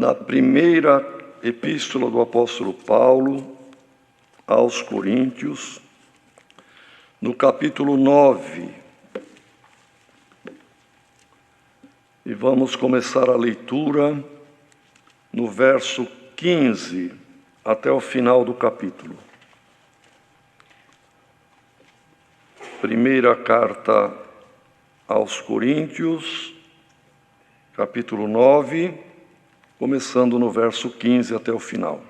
na primeira epístola do apóstolo Paulo aos Coríntios, no capítulo 9. E vamos começar a leitura no verso 15 até o final do capítulo. Primeira carta aos Coríntios, capítulo 9, começando no verso 15 até o final.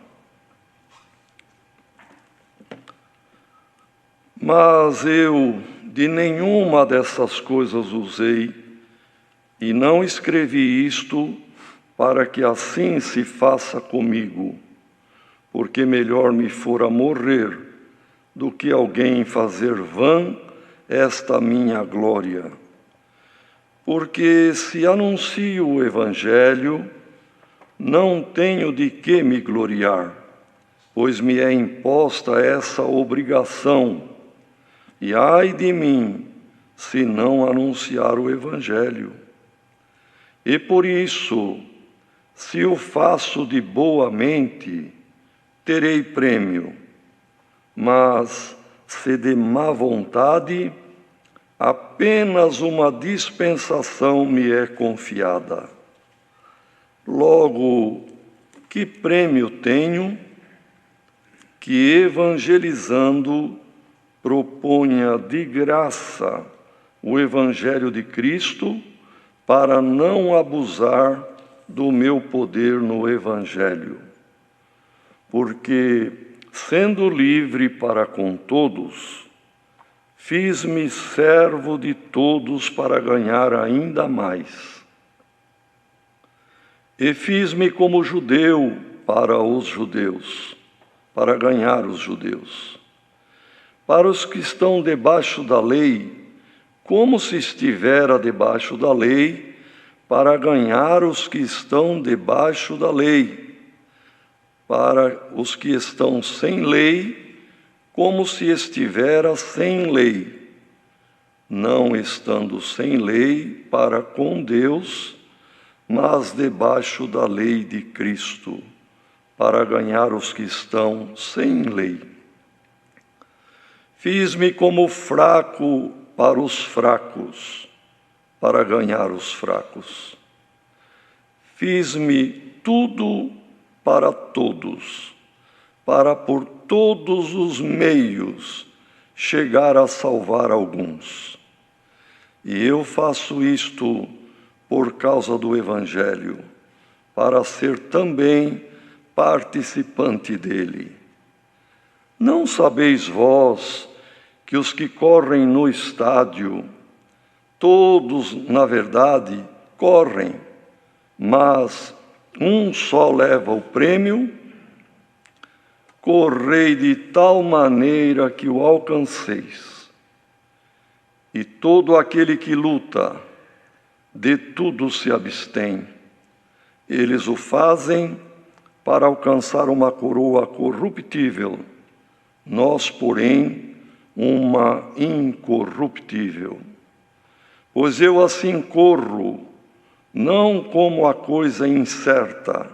Mas eu de nenhuma dessas coisas usei, e não escrevi isto para que assim se faça comigo, porque melhor me fora morrer do que alguém fazer vã esta minha glória. Porque se anuncio o Evangelho, não tenho de que me gloriar, pois me é imposta essa obrigação, e ai de mim, se não anunciar o Evangelho. E por isso, se o faço de boa mente, terei prêmio, mas se de má vontade, apenas uma dispensação me é confiada. Logo, que prêmio tenho que, evangelizando, proponha de graça o Evangelho de Cristo, para não abusar do meu poder no Evangelho. Porque, sendo livre para com todos, fiz-me servo de todos para ganhar ainda mais. E fiz-me como judeu para os judeus, para ganhar os judeus. Para os que estão debaixo da lei, como se estivera debaixo da lei, para ganhar os que estão debaixo da lei. Para os que estão sem lei, como se estivera sem lei, não estando sem lei para com Deus, mas debaixo da lei de Cristo, para ganhar os que estão sem lei. Fiz-me como fraco para os fracos, para ganhar os fracos. Fiz-me tudo para todos, para por todos os meios chegar a salvar alguns. E eu faço isto por causa do Evangelho, para ser também participante dele. Não sabeis vós que os que correm no estádio, todos, na verdade, correm, mas um só leva o prêmio? Correi de tal maneira que o alcanceis. E todo aquele que luta, de tudo se abstém. Eles o fazem para alcançar uma coroa corruptível, nós, porém, uma incorruptível. Pois eu assim corro, não como a coisa incerta,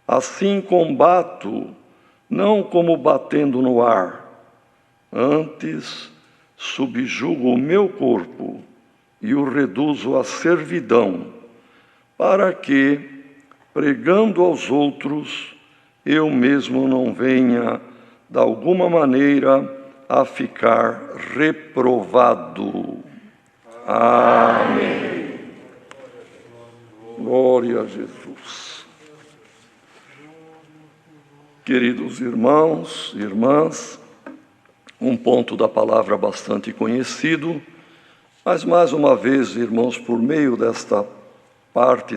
assim combato, não como batendo no ar, antes subjugo o meu corpo e o reduzo à servidão, para que, pregando aos outros, eu mesmo não venha, de alguma maneira, a ficar reprovado. Amém. Glória a Jesus. Queridos irmãos e irmãs, um ponto da palavra bastante conhecido, mas mais uma vez, irmãos, por meio desta parte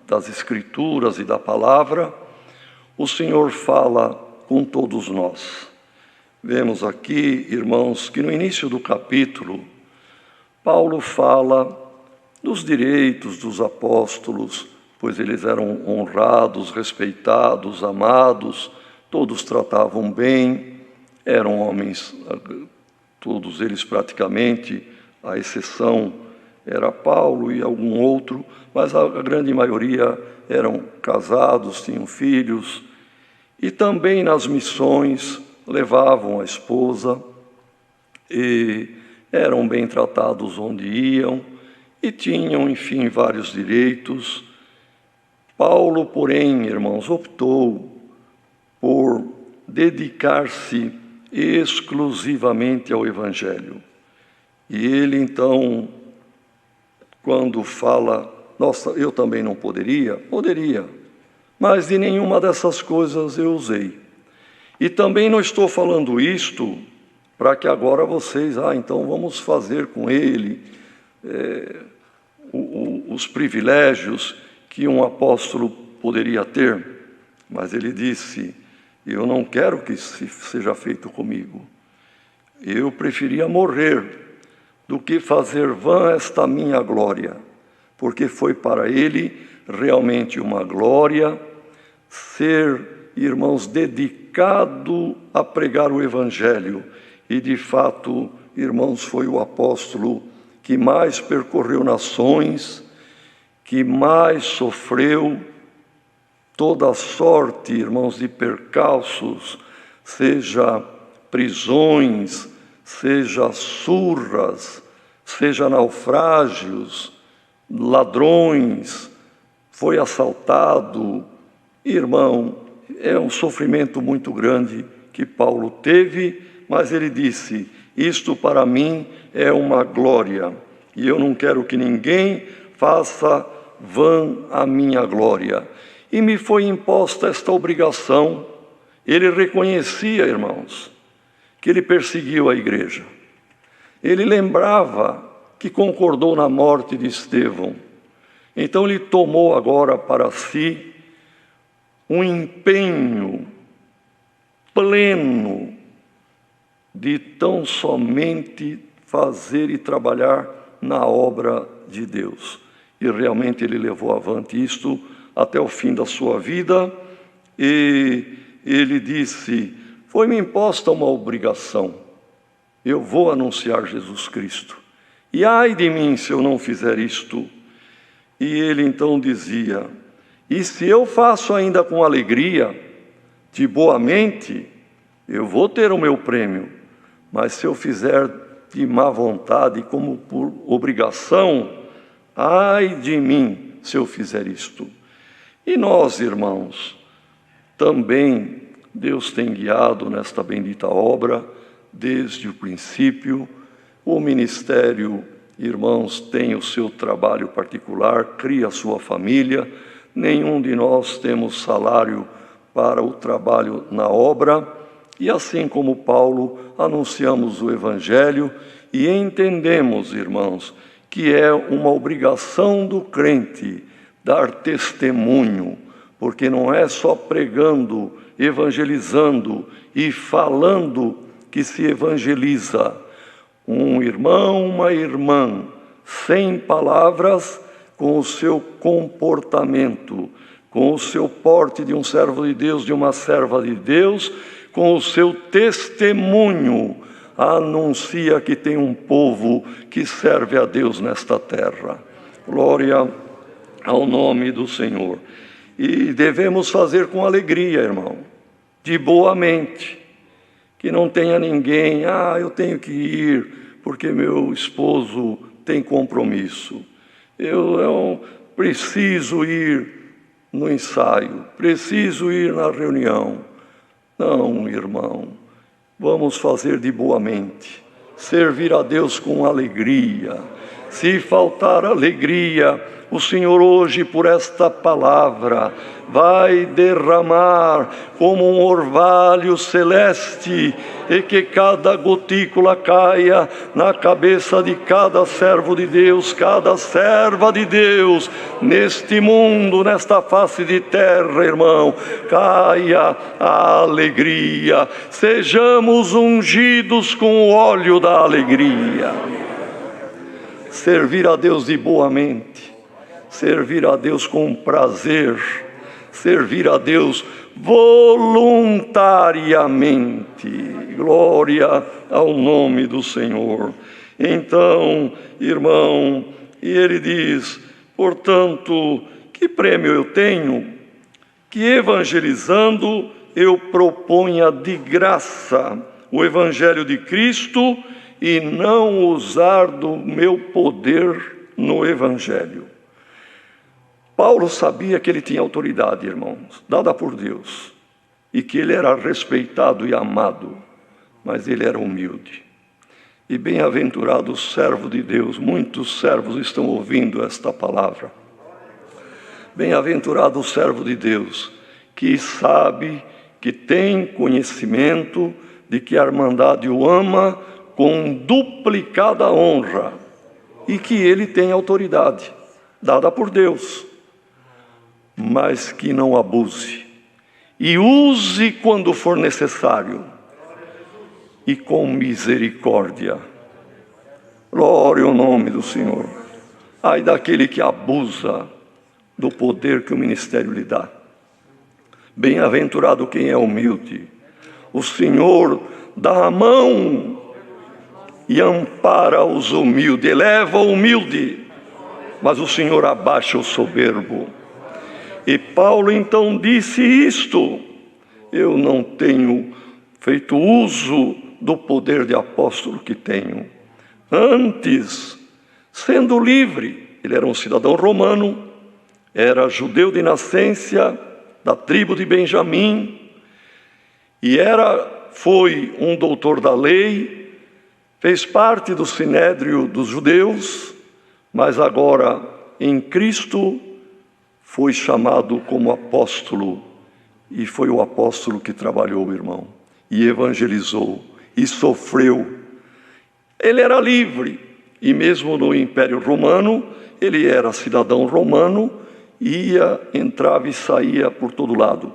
das Escrituras e da palavra, o Senhor fala com todos nós. Vemos aqui, irmãos, que no início do capítulo, Paulo fala dos direitos dos apóstolos, pois eles eram honrados, respeitados, amados, todos tratavam bem, eram homens, todos eles praticamente, à exceção era Paulo e algum outro, mas a grande maioria eram casados, tinham filhos, e também nas missões levavam a esposa e eram bem tratados onde iam e tinham, enfim, vários direitos. Paulo, porém, irmãos, optou por dedicar-se exclusivamente ao Evangelho. E ele, então, quando fala, nossa, eu também não poderia, mas de nenhuma dessas coisas eu usei. E também não estou falando isto para que agora vocês, então vamos fazer com ele os privilégios que um apóstolo poderia ter. Mas ele disse, eu não quero que seja feito comigo. Eu preferia morrer do que fazer vã esta minha glória, porque foi para ele realmente uma glória ser, irmãos, dedicado a pregar o Evangelho. E, de fato, irmãos, foi o apóstolo que mais percorreu nações, que mais sofreu toda sorte, irmãos, de percalços, seja prisões, seja surras, seja naufrágios, ladrões, foi assaltado. Irmão, é um sofrimento muito grande que Paulo teve, mas ele disse, isto para mim é uma glória, e eu não quero que ninguém faça vã a minha glória. E me foi imposta esta obrigação. Ele reconhecia, irmãos, que ele perseguiu a igreja. Ele lembrava que concordou na morte de Estevão. Então ele tomou agora para si um empenho pleno de tão somente fazer e trabalhar na obra de Deus. E realmente ele levou avante isto até o fim da sua vida, e ele disse, foi-me imposta uma obrigação, eu vou anunciar Jesus Cristo, e ai de mim se eu não fizer isto. E ele então dizia, e se eu faço ainda com alegria, de boa mente, eu vou ter o meu prêmio, mas se eu fizer de má vontade, como por obrigação, ai de mim se eu fizer isto. E nós, irmãos, também Deus tem guiado nesta bendita obra desde o princípio. O ministério, irmãos, tem o seu trabalho particular, cria a sua família. Nenhum de nós temos salário para o trabalho na obra. E assim como Paulo, anunciamos o Evangelho e entendemos, irmãos, que é uma obrigação do crente dar testemunho, porque não é só pregando, evangelizando e falando que se evangeliza. Um irmão, uma irmã, sem palavras, com o seu comportamento, com o seu porte de um servo de Deus, de uma serva de Deus, com o seu testemunho, anuncia que tem um povo que serve a Deus nesta terra. Glória ao nome do Senhor. E devemos fazer com alegria, irmão, de boa mente, que não tenha ninguém, eu tenho que ir porque meu esposo tem compromisso, eu preciso ir no ensaio, preciso ir na reunião. Não, irmão, vamos fazer de boa mente, servir a Deus com alegria. Se faltar alegria, o Senhor hoje, por esta palavra, vai derramar como um orvalho celeste, e que cada gotícula caia na cabeça de cada servo de Deus, cada serva de Deus, neste mundo, nesta face de terra, irmão, caia a alegria. Sejamos ungidos com o óleo da alegria. Servir a Deus de boa mente, servir a Deus com prazer, servir a Deus voluntariamente. Glória ao nome do Senhor. Então, irmão, E ele diz: portanto, que prêmio eu tenho? Que evangelizando eu proponha de graça o evangelho de Cristo e não usar do meu poder no evangelho. Paulo sabia que ele tinha autoridade, irmãos, dada por Deus, e que ele era respeitado e amado, mas ele era humilde. E bem-aventurado o servo de Deus, muitos servos estão ouvindo esta palavra. Bem-aventurado o servo de Deus, que sabe, que tem conhecimento de que a Irmandade o ama com duplicada honra e que ele tem autoridade, dada por Deus, mas que não abuse e use quando for necessário e com misericórdia. Glória ao nome do Senhor. Ai daquele que abusa do poder que o ministério lhe dá. Bem-aventurado quem é humilde. O Senhor dá a mão e ampara os humildes, eleva o humilde, mas o Senhor abaixa o soberbo. E Paulo então disse isto: eu não tenho feito uso do poder de apóstolo que tenho. Antes, sendo livre, ele era um cidadão romano, era judeu de nascença, da tribo de Benjamim, e foi um doutor da lei, fez parte do sinédrio dos judeus, mas agora em Cristo foi chamado como apóstolo, e foi o apóstolo que trabalhou, irmão, e evangelizou, e sofreu. Ele era livre, e mesmo no Império Romano, ele era cidadão romano, entrava e saía por todo lado.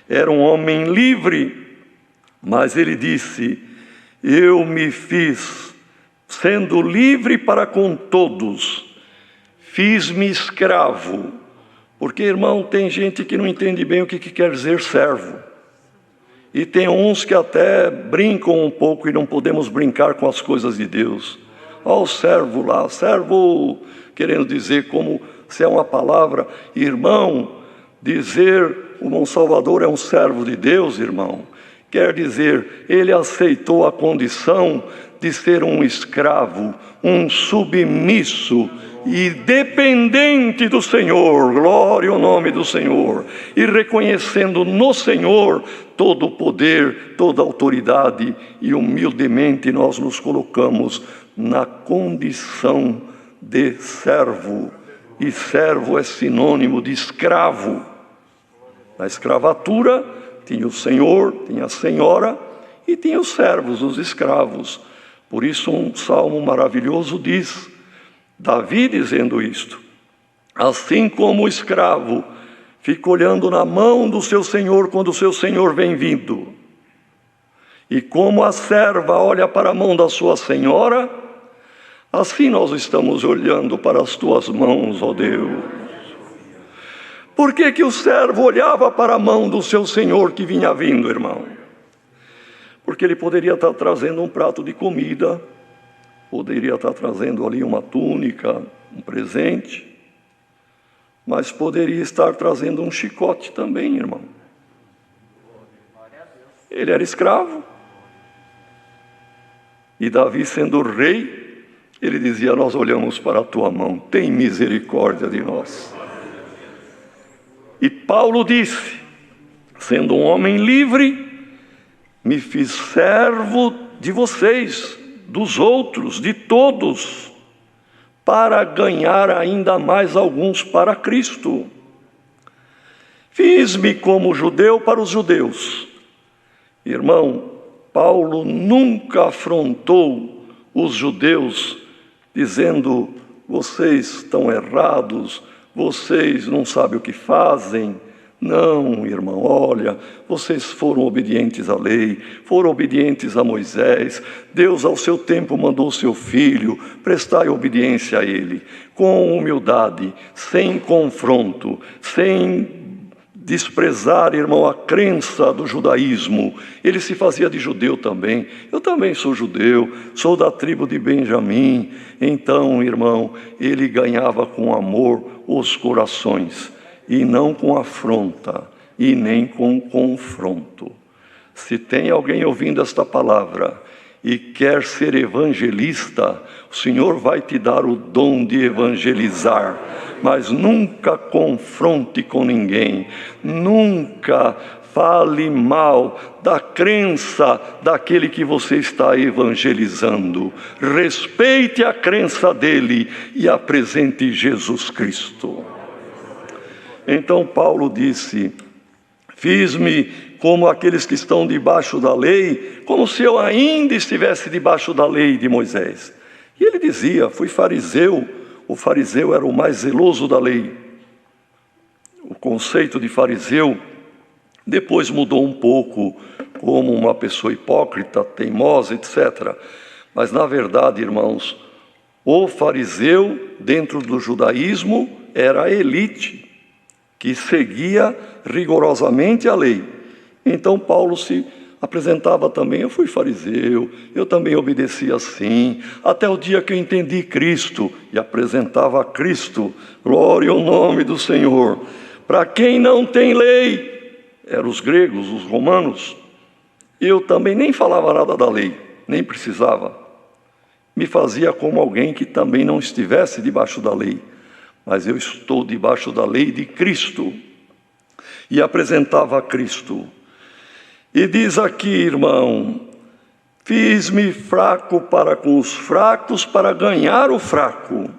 Era um homem livre, mas ele disse: eu me fiz, sendo livre para com todos, fiz-me escravo. Porque, irmão, tem gente que não entende bem o que quer dizer servo. E tem uns que até brincam um pouco e não podemos brincar com as coisas de Deus. Olha o servo lá, servo querendo dizer como se é uma palavra. Irmão, dizer o bom Salvador é um servo de Deus, irmão, quer dizer, ele aceitou a condição de ser um escravo, um submisso e dependente do Senhor, glória ao nome do Senhor, e reconhecendo no Senhor todo o poder, toda a autoridade, e humildemente nós nos colocamos na condição de servo, e servo é sinônimo de escravo. Na escravatura tinha o senhor, tinha a senhora e tinha os servos, os escravos. Por isso um salmo maravilhoso diz, Davi dizendo isto: assim como o escravo fica olhando na mão do seu senhor quando o seu senhor vem vindo, e como a serva olha para a mão da sua senhora, assim nós estamos olhando para as tuas mãos, ó Deus. Por que o servo olhava para a mão do seu senhor que vinha vindo, irmão? Porque ele poderia estar trazendo um prato de comida, poderia estar trazendo ali uma túnica, um presente, mas poderia estar trazendo um chicote também, irmão. Ele era escravo. E Davi, sendo rei, ele dizia: nós olhamos para a tua mão, tem misericórdia de nós. E Paulo disse, sendo um homem livre, me fiz servo de vocês, dos outros, de todos, para ganhar ainda mais alguns para Cristo. Fiz-me como judeu para os judeus. Irmão, Paulo nunca afrontou os judeus, dizendo: vocês estão errados, vocês não sabem o que fazem. Não, irmão, olha, vocês foram obedientes à lei, foram obedientes a Moisés. Deus ao seu tempo mandou o seu filho, prestai obediência a ele, com humildade, sem confronto, sem desprezar, irmão, a crença do judaísmo. Ele se fazia de judeu também. Eu também sou judeu, sou da tribo de Benjamim. Então, irmão, ele ganhava com amor os corações, e não com afronta, e nem com confronto. Se tem alguém ouvindo esta palavra e quer ser evangelista, o Senhor vai te dar o dom de evangelizar, mas nunca confronte com ninguém, nunca fale mal da crença daquele que você está evangelizando. Respeite a crença dele e apresente Jesus Cristo. Então Paulo disse: fiz-me como aqueles que estão debaixo da lei, como se eu ainda estivesse debaixo da lei de Moisés. E ele dizia: fui fariseu. O fariseu era o mais zeloso da lei. O conceito de fariseu depois mudou um pouco, como uma pessoa hipócrita, teimosa, etc. Mas na verdade, irmãos, o fariseu dentro do judaísmo era a elite que seguia rigorosamente a lei. Então Paulo se apresentava também: eu fui fariseu, eu também obedeci assim, até o dia que eu entendi Cristo, e apresentava a Cristo. Glória ao nome do Senhor. Para quem não tem lei, eram os gregos, os romanos, eu também nem falava nada da lei, nem precisava. Me fazia como alguém que também não estivesse debaixo da lei, mas eu estou debaixo da lei de Cristo. E apresentava a Cristo. E diz aqui, irmão: fiz-me fraco para com os fracos, para ganhar o fraco.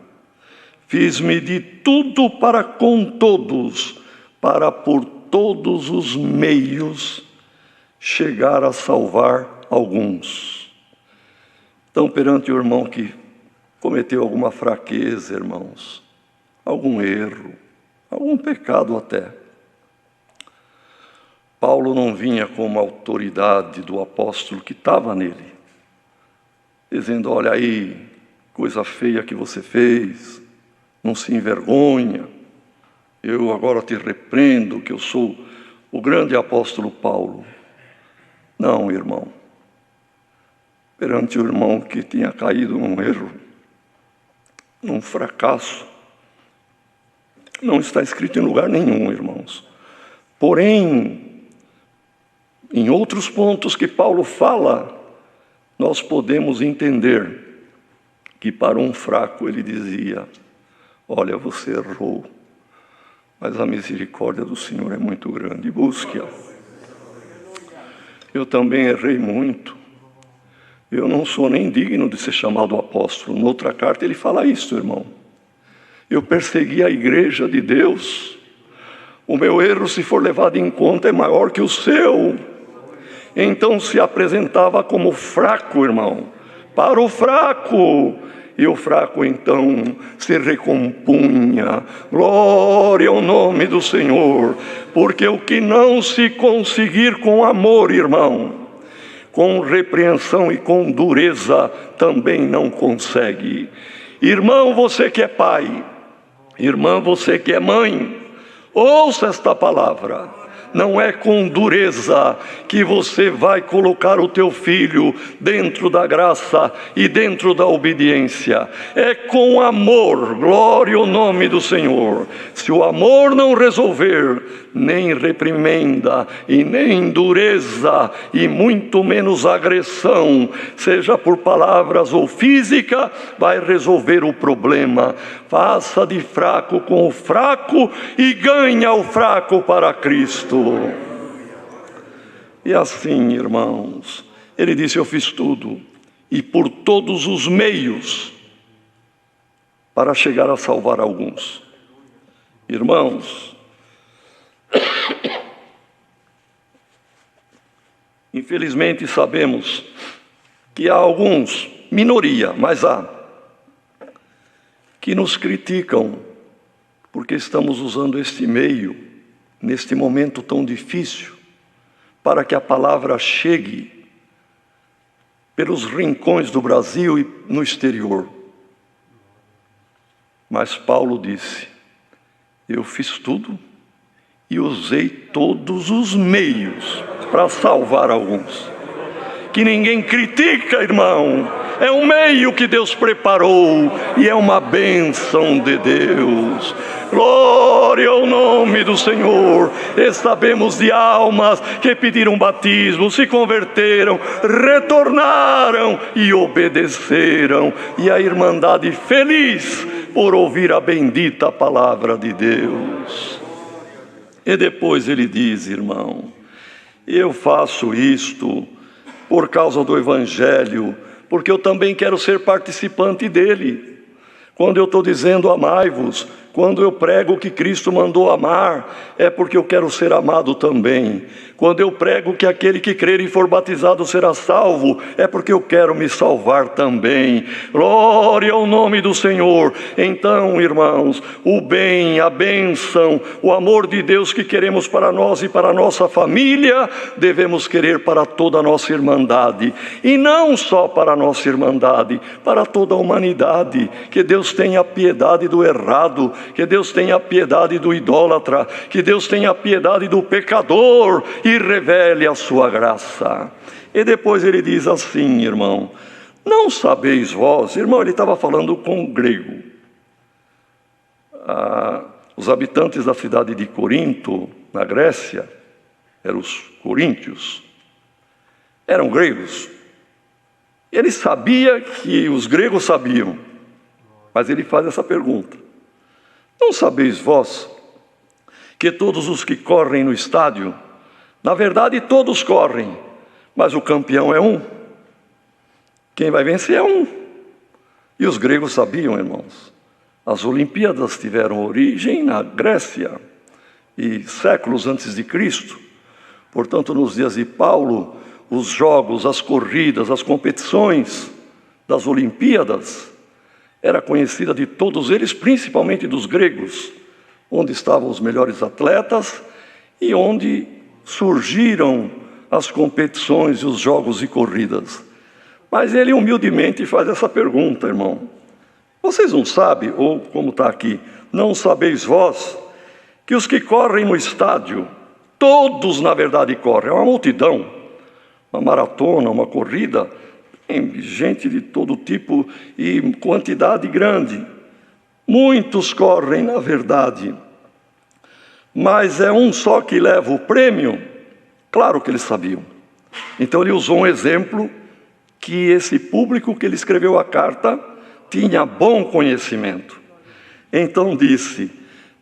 Fiz-me de tudo para com todos, para por todos os meios chegar a salvar alguns. Então, perante o irmão que cometeu alguma fraqueza, irmãos, algum erro, algum pecado até, Paulo não vinha como autoridade do apóstolo que estava nele, dizendo: olha aí, coisa feia que você fez, não se envergonha, eu agora te repreendo, que eu sou o grande apóstolo Paulo. Não, irmão. Perante o irmão que tinha caído num erro, num fracasso, não está escrito em lugar nenhum, irmãos. Porém, em outros pontos que Paulo fala, nós podemos entender que para um fraco ele dizia: olha, você errou, mas a misericórdia do Senhor é muito grande, busque-a. Eu também errei muito, eu não sou nem digno de ser chamado apóstolo. Noutra carta ele fala isso, irmão: eu persegui a igreja de Deus, o meu erro, se for levado em conta, é maior que o seu. Então se apresentava como fraco, irmão, para o fraco, e o fraco então se recompunha. Glória ao nome do Senhor, porque o que não se conseguir com amor, irmão, com repreensão e com dureza, também não consegue. Irmão, você que é pai, irmã, você que é mãe, ouça esta palavra. Não é com dureza que você vai colocar o teu filho dentro da graça e dentro da obediência. É com amor. Glória ao nome do Senhor. Se o amor não resolver, nem reprimenda e nem dureza, e muito menos agressão, seja por palavras ou física, vai resolver o problema. Faça de fraco com o fraco e ganha o fraco para Cristo. E assim, irmãos, ele disse: eu fiz tudo, e por todos os meios, para chegar a salvar alguns. Irmãos, infelizmente sabemos que há alguns, minoria, mas há, que nos criticam porque estamos usando este meio, neste momento tão difícil, para que a palavra chegue pelos rincões do Brasil e no exterior. Mas Paulo disse: eu fiz tudo e usei todos os meios para salvar alguns. Que ninguém critica, irmão. É um meio que Deus preparou e é uma bênção de Deus. Glória ao nome do Senhor. E sabemos de almas que pediram batismo, se converteram, retornaram e obedeceram. E a Irmandade feliz por ouvir a bendita palavra de Deus. E depois ele diz, irmão, eu faço isto por causa do Evangelho, porque eu também quero ser participante dele. Quando eu estou dizendo amai-vos, quando eu prego que Cristo mandou amar, é porque eu quero ser amado também. Quando eu prego que aquele que crer e for batizado será salvo, é porque eu quero me salvar também. Glória ao nome do Senhor. Então, irmãos, o bem, a bênção, o amor de Deus que queremos para nós e para a nossa família, devemos querer para toda a nossa irmandade. E não só para a nossa irmandade, para toda a humanidade. Que Deus tenha piedade do errado, que Deus tenha piedade do idólatra, que Deus tenha piedade do pecador e revele a sua graça. E depois ele diz assim, irmão, não sabeis vós, irmão, ele estava falando com o grego. Os habitantes da cidade de Corinto, na Grécia, eram os coríntios, eram gregos. Ele sabia que os gregos sabiam, mas ele faz essa pergunta. Não sabeis vós que todos os que correm no estádio, na verdade todos correm, mas o campeão é um. Quem vai vencer é um. E os gregos sabiam, irmãos. As Olimpíadas tiveram origem na Grécia e séculos antes de Cristo. Portanto, nos dias de Paulo, os jogos, as corridas, as competições das Olimpíadas era conhecida de todos eles, principalmente dos gregos, onde estavam os melhores atletas e onde surgiram as competições e os jogos e corridas. Mas ele humildemente faz essa pergunta, irmão. Vocês não sabem, ou como está aqui, não sabeis vós, que os que correm no estádio, todos na verdade correm, é uma multidão, uma maratona, uma corrida, tem gente de todo tipo e quantidade grande. Muitos correm na verdade, mas é um só que leva o prêmio. Claro que eles sabiam. Então ele usou um exemplo que esse público que ele escreveu a carta tinha bom conhecimento. Então disse,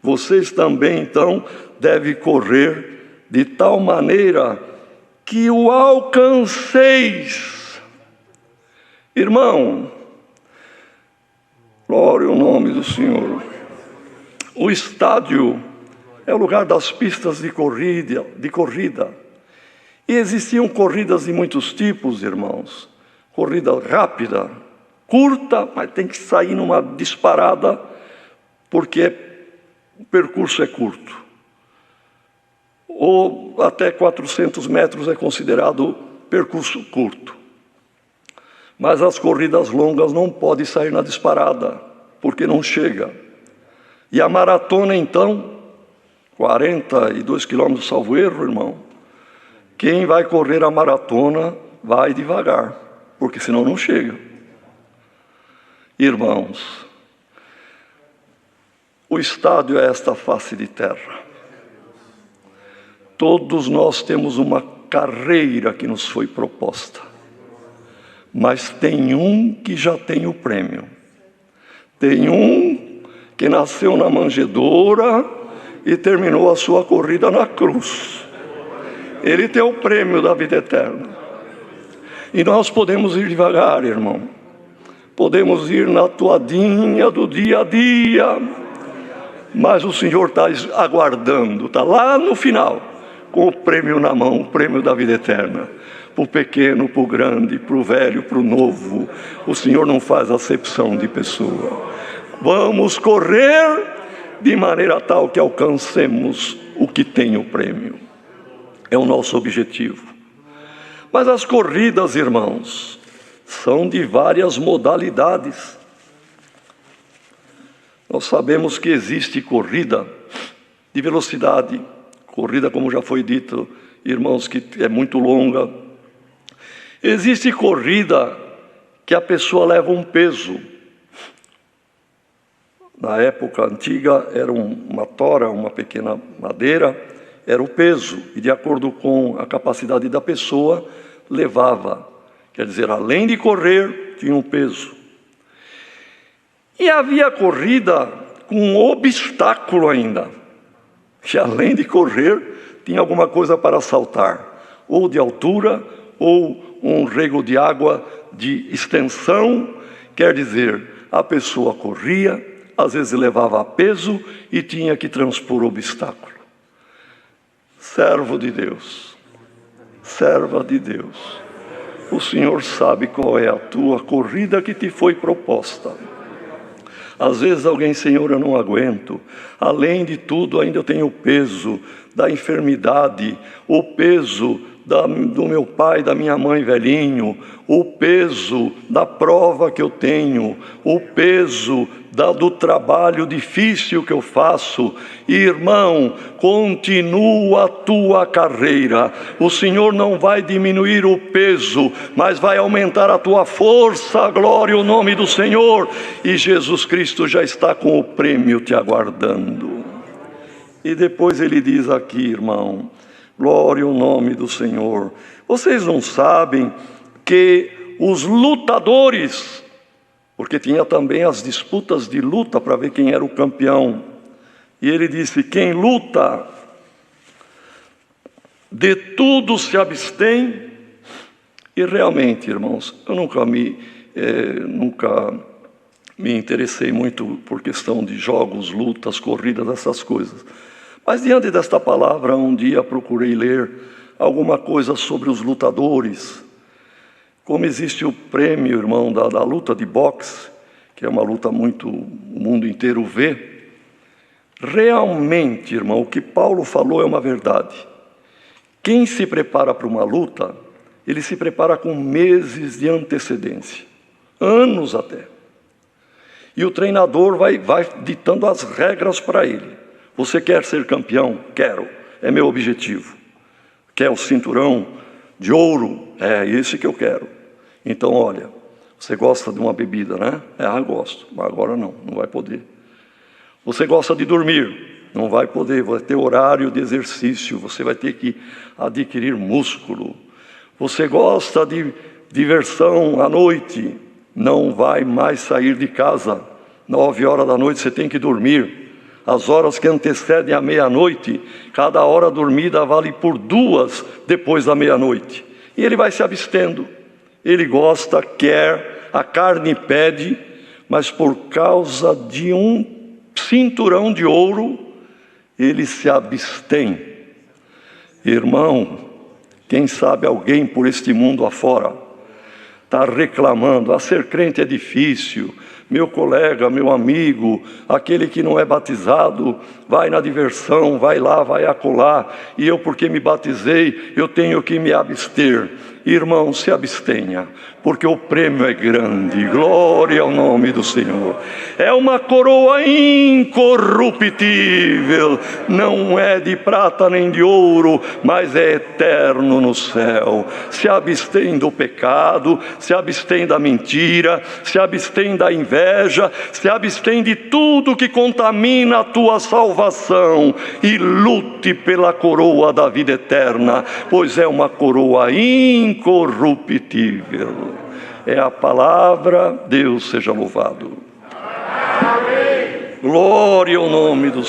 vocês também então devem correr de tal maneira que o alcanceis. Irmão, glória ao nome do Senhor. O estádio é o lugar das pistas de corrida. E existiam corridas de muitos tipos, irmãos. Corrida rápida, curta, mas tem que sair numa disparada, porque o percurso é curto. Ou até 400 metros é considerado percurso curto. Mas as corridas longas não podem sair na disparada, porque não chega. E a maratona, então, 42 quilômetros, salvo erro, irmão. Quem vai correr a maratona vai devagar, porque senão não chega. Irmãos, o estádio é esta face de terra. Todos nós temos uma carreira que nos foi proposta. Mas tem um que já tem o prêmio. Tem um que nasceu na manjedoura e terminou a sua corrida na cruz. Ele tem o prêmio da vida eterna. E nós podemos ir devagar, irmão. Podemos ir na toadinha do dia a dia. Mas o Senhor está aguardando, está lá no final, com o prêmio na mão, o prêmio da vida eterna. Para o pequeno, para o grande, para o velho, para o novo. O Senhor não faz acepção de pessoa. Vamos correr de maneira tal que alcancemos o que tem o prêmio. É o nosso objetivo. Mas as corridas, irmãos, são de várias modalidades. Nós sabemos que existe corrida de velocidade Corrida, como já foi dito, irmãos, que é muito longa. Existe corrida que a pessoa leva um peso. Na época antiga era uma tora, uma pequena madeira, era o peso, e de acordo com a capacidade da pessoa, levava. Quer dizer, além de correr, tinha um peso. E havia corrida com um obstáculo ainda, que além de correr, tinha alguma coisa para saltar, ou de altura, ou um rego de água de extensão. Quer dizer, a pessoa corria, às vezes levava peso e tinha que transpor o obstáculo. Servo de Deus, serva de Deus, o Senhor sabe qual é a tua corrida que te foi proposta. Às vezes alguém, Senhor, eu não aguento. Além de tudo, ainda eu tenho o peso da enfermidade, o peso do meu pai, da minha mãe velhinho, o peso da prova que eu tenho, o peso do trabalho difícil que eu faço. Irmão, continua a tua carreira. O Senhor não vai diminuir o peso, mas vai aumentar a tua força. Glória ao nome do Senhor. E Jesus Cristo já está com o prêmio te aguardando. E depois ele diz aqui, irmão, glória ao nome do Senhor. Vocês não sabem que os lutadores, porque tinha também as disputas de luta para ver quem era o campeão. E ele disse, quem luta, de tudo se abstém. E realmente, irmãos, eu nunca me interessei muito por questão de jogos, lutas, corridas, essas coisas. Mas diante desta palavra, um dia procurei ler alguma coisa sobre os lutadores. Como existe o prêmio, irmão, da luta de boxe, que é uma luta muito, o mundo inteiro vê. Realmente, irmão, o que Paulo falou é uma verdade. Quem se prepara para uma luta, ele se prepara com meses de antecedência, anos até. E o treinador vai ditando as regras para ele. Você quer ser campeão? Quero, é meu objetivo. Quer o cinturão de ouro? É esse que eu quero. Então, olha, você gosta de uma bebida, né? Gosto, mas agora não vai poder. Você gosta de dormir? Não vai poder, vai ter horário de exercício, você vai ter que adquirir músculo. Você gosta de diversão à noite? Não vai mais sair de casa. 9 horas da noite você tem que dormir. As horas que antecedem a meia-noite, cada hora dormida vale por 2 depois da meia-noite. E ele vai se abstendo. Ele gosta, quer, a carne pede, mas por causa de um cinturão de ouro, ele se abstém. Irmão, quem sabe alguém por este mundo afora está reclamando, ser crente é difícil. Meu colega, meu amigo, aquele que não é batizado, vai na diversão, vai lá, vai acolá, e eu, porque me batizei, eu tenho que me abster. Irmão, se abstenha, porque o prêmio é grande. Glória ao nome do Senhor. É uma coroa incorruptível, não é de prata nem de ouro, mas é eterno no céu. Se abstém do pecado, se abstém da mentira, se abstém da inveja, se abstém de tudo que contamina a tua salvação e lute pela coroa da vida eterna, pois é uma coroa incorruptível. É a palavra, Deus seja louvado. Amém. Glória ao nome do Senhor.